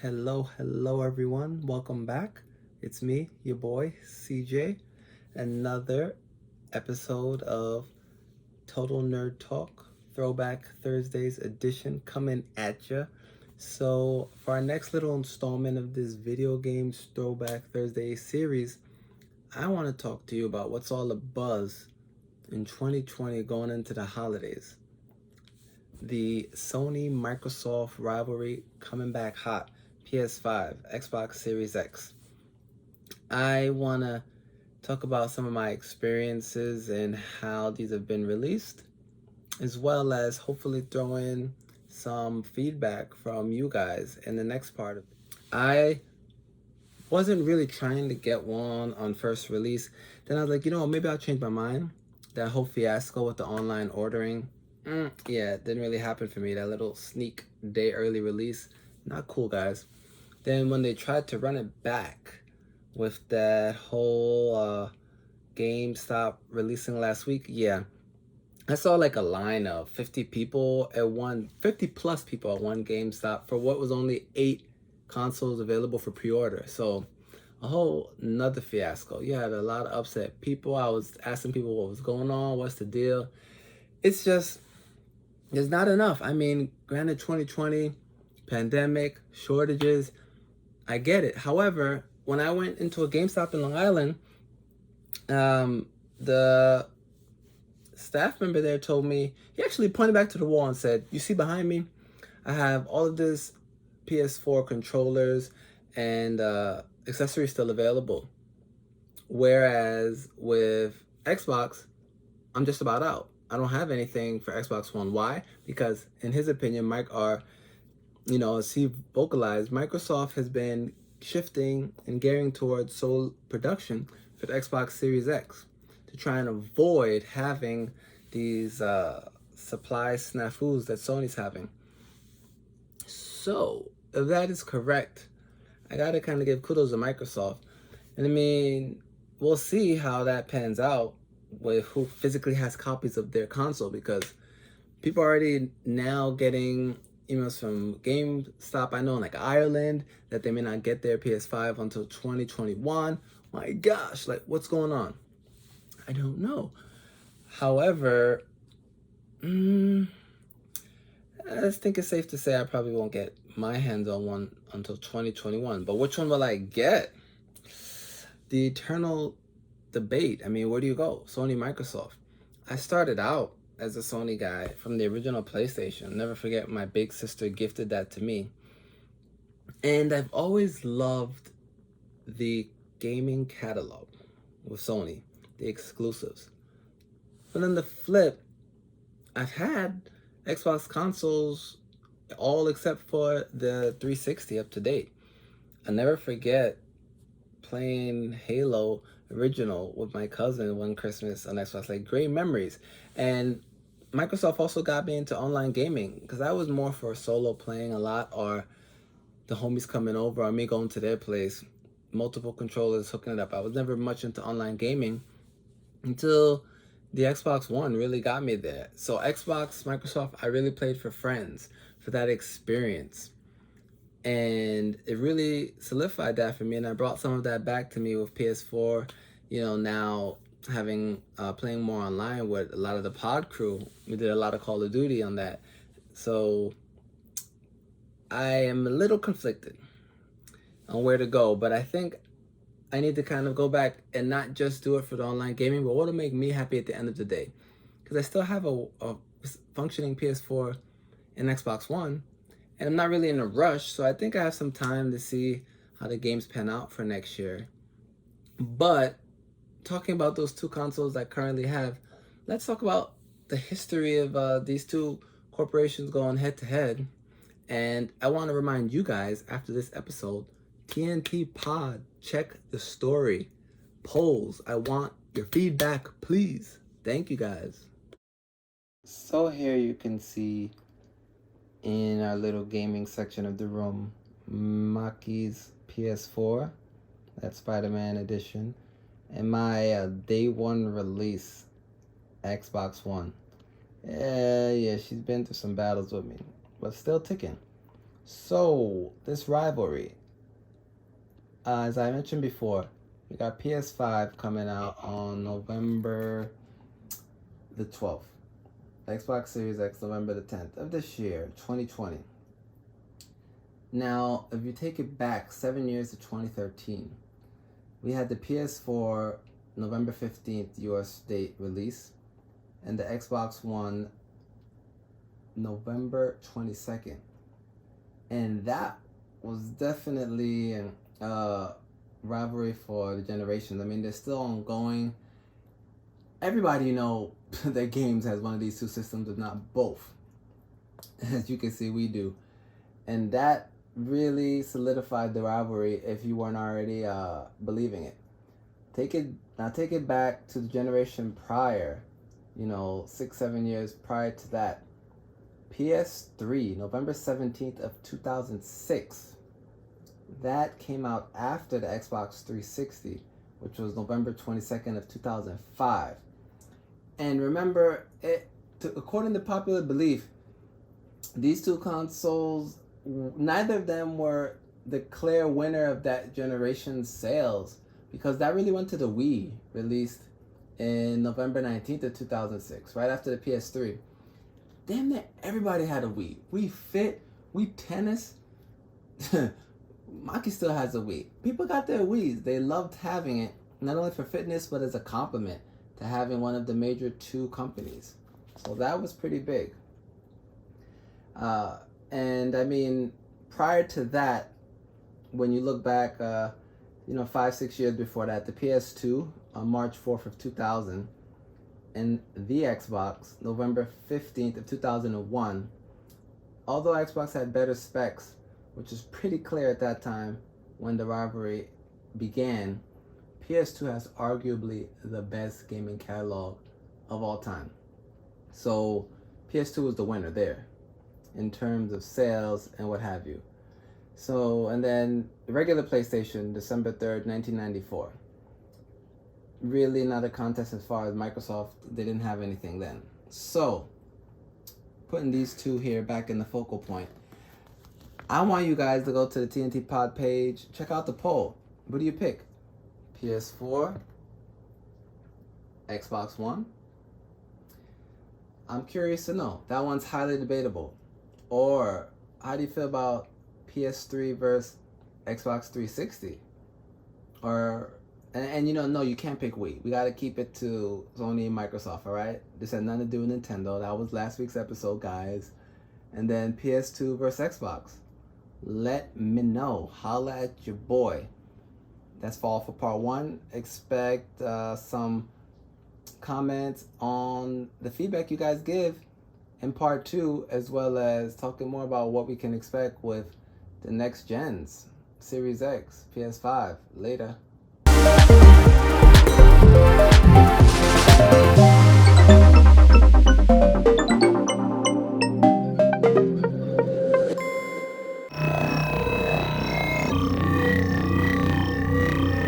Hello everyone. Welcome back. It's me, your boy, CJ. Another episode of Total Nerd Talk, Throwback Thursdays edition coming at ya. So, for our next little installment of this video games Throwback Thursday series, I want to talk to you about what's all the buzz in 2020 going into the holidays. The Sony Microsoft rivalry coming back hot. PS5, Xbox Series X. I want to talk about some of my experiences and how these have been released, as well as hopefully throw in some feedback from you guys in the next part of it. I wasn't really trying to get one on first release. Then I was like, maybe I'll change my mind. That whole fiasco with the online ordering, yeah, it didn't really happen for me. That little sneak day early release, not cool, guys. Then when they tried to run it back with that whole GameStop releasing last week, yeah, I saw like a line of 50 people at 50 plus people at one GameStop for what was only 8 consoles available for pre-order. So a whole another fiasco. You had a lot of upset people. I was asking people what was going on, what's the deal. It's just, there's not enough. I mean, granted, 2020, pandemic, shortages, I get it. However, when I went into a GameStop in Long Island, the staff member there told me, he actually pointed back to the wall and said, "You see behind me? I have all of this PS4 controllers and accessories still available. Whereas with Xbox, I'm just about out. I don't have anything for Xbox One. Why? Because in his opinion, as he vocalized, Microsoft has been shifting and gearing towards sole production for the Xbox Series X to try and avoid having these supply snafus that Sony's having." So, if that is correct, I gotta kind of give kudos to Microsoft. And I mean, we'll see how that pans out with who physically has copies of their console, because people are already now getting emails from GameStop, I know in like Ireland, that they may not get their PS5 until 2021. My gosh, like what's going on? I don't know. However, I think it's safe to say I probably won't get my hands on one until 2021. But which one will I get? The eternal debate. I mean, where do you go? Sony, Microsoft. I started out as a Sony guy from the original PlayStation. Never forget, my big sister gifted that to me. And I've always loved the gaming catalog with Sony, the exclusives. But on the flip, I've had Xbox consoles all except for the 360 up to date. I never forget playing Halo original with my cousin one Christmas on Xbox. Like, great memories. And Microsoft also got me into online gaming, because I was more for solo playing a lot, or the homies coming over, or me going to their place, multiple controllers hooking it up. I was never much into online gaming until the Xbox One really got me there. So Xbox, Microsoft, I really played for friends, for that experience. And it really solidified that for me, and I brought some of that back to me with PS4. Now having playing more online with a lot of the pod crew. We did a lot of Call of Duty on that. So I am a little conflicted on where to go, but I think I need to kind of go back and not just do it for the online gaming, but what'll make me happy at the end of the day. Because I still have a functioning PS4 and Xbox One, and I'm not really in a rush, so I think I have some time to see how the games pan out for next year. But talking about those two consoles I currently have, let's talk about the history of these two corporations going head to head. And I want to remind you guys after this episode, TNT Pod, check the story. Polls, I want your feedback, please. Thank you guys. So here you can see in our little gaming section of the room, Maki's PS4, that's Spider-Man edition, and my day one release Xbox One. Yeah, she's been through some battles with me, but still ticking. So this rivalry, as I mentioned before, we got PS5 coming out on November the 12th. Xbox Series X November the 10th of this year, 2020. Now, if you take it back 7 years to 2013, we had the PS4 November 15th US date release, and the Xbox One November 22nd. And that was definitely a rivalry for the generations. I mean, they're still ongoing. Everybody their games has one of these two systems, if not both. As you can see, we do. And that really solidified the rivalry if you weren't already believing it. Take it back to the generation prior, 6-7 years prior to that. PS3, November 17th of 2006. That came out after the Xbox 360, which was November 22nd of 2005. And remember, according to popular belief, these two consoles, neither of them were the clear winner of that generation's sales, because that really went to the Wii, released in November 19th of 2006, right after the PS3. Damn near everybody had a Wii. Wii Fit, Wii Tennis. Maki still has a Wii. People got their Wiis. They loved having it, not only for fitness, but as a compliment to having one of the major two companies. So that was pretty big. And I mean, prior to that, when you look back, 5-6 years before that, the PS2 on March 4th of 2000, and the Xbox, November 15th of 2001. Although Xbox had better specs, which is pretty clear at that time when the rivalry began, PS2 has arguably the best gaming catalog of all time. So PS2 was the winner there in terms of sales and what have you. So, and then the regular PlayStation, December 3rd, 1994. Really not a contest as far as Microsoft. They didn't have anything then. So, putting these two here back in the focal point, I want you guys to go to the TNT Pod page, check out the poll. What do you pick? PS4, Xbox One? I'm curious to know. That one's highly debatable. Or, how do you feel about PS3 versus Xbox 360? Or, and no, you can't pick Wii. We gotta keep it to Sony and Microsoft, alright? This had nothing to do with Nintendo. That was last week's episode, guys. And then PS2 versus Xbox. Let me know. Holla at your boy. That's all for part one. Expect some comments on the feedback you guys give in part two, as well as talking more about what we can expect with the next gens, Series X, PS5. Later.